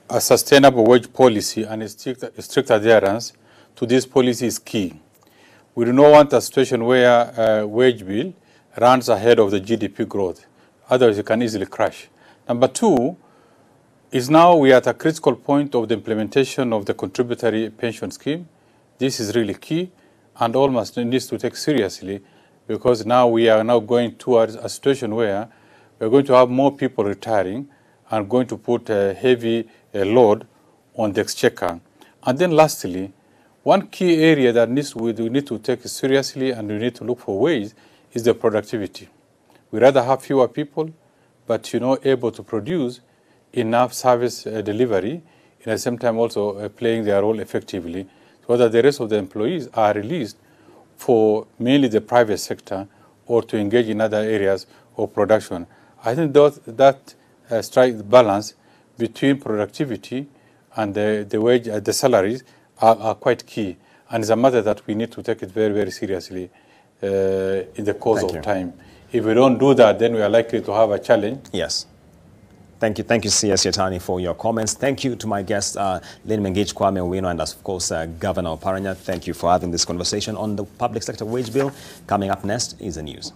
a sustainable wage policy and a strict adherence to this policy is key. We do not want a situation where wage bill runs ahead of the GDP growth. Otherwise, it can easily crash. Number two is now we are at a critical point of the implementation of the contributory pension scheme. This is really key and almost needs to take seriously, because now we are now going towards a situation where we're going to have more people retiring and going to put a heavy load on the exchequer. And then lastly, one key area that we need to take seriously and we need to look for ways is the productivity. We rather have fewer people, but able to produce enough service delivery, and at the same time also playing their role effectively, so that the rest of the employees are released for mainly the private sector or to engage in other areas of production. I think that strike the balance between productivity and the wage, the salaries are quite key, and it's a matter that we need to take it very, very seriously in the course of time. If we don't do that, then we are likely to have a challenge. Yes. Thank you, CS Yatani, for your comments. Thank you to my guests, Lynn Mengich, Kwame Owino, and of course, Governor Oparanya. Thank you for having this conversation on the public sector wage bill. Coming up next is the news.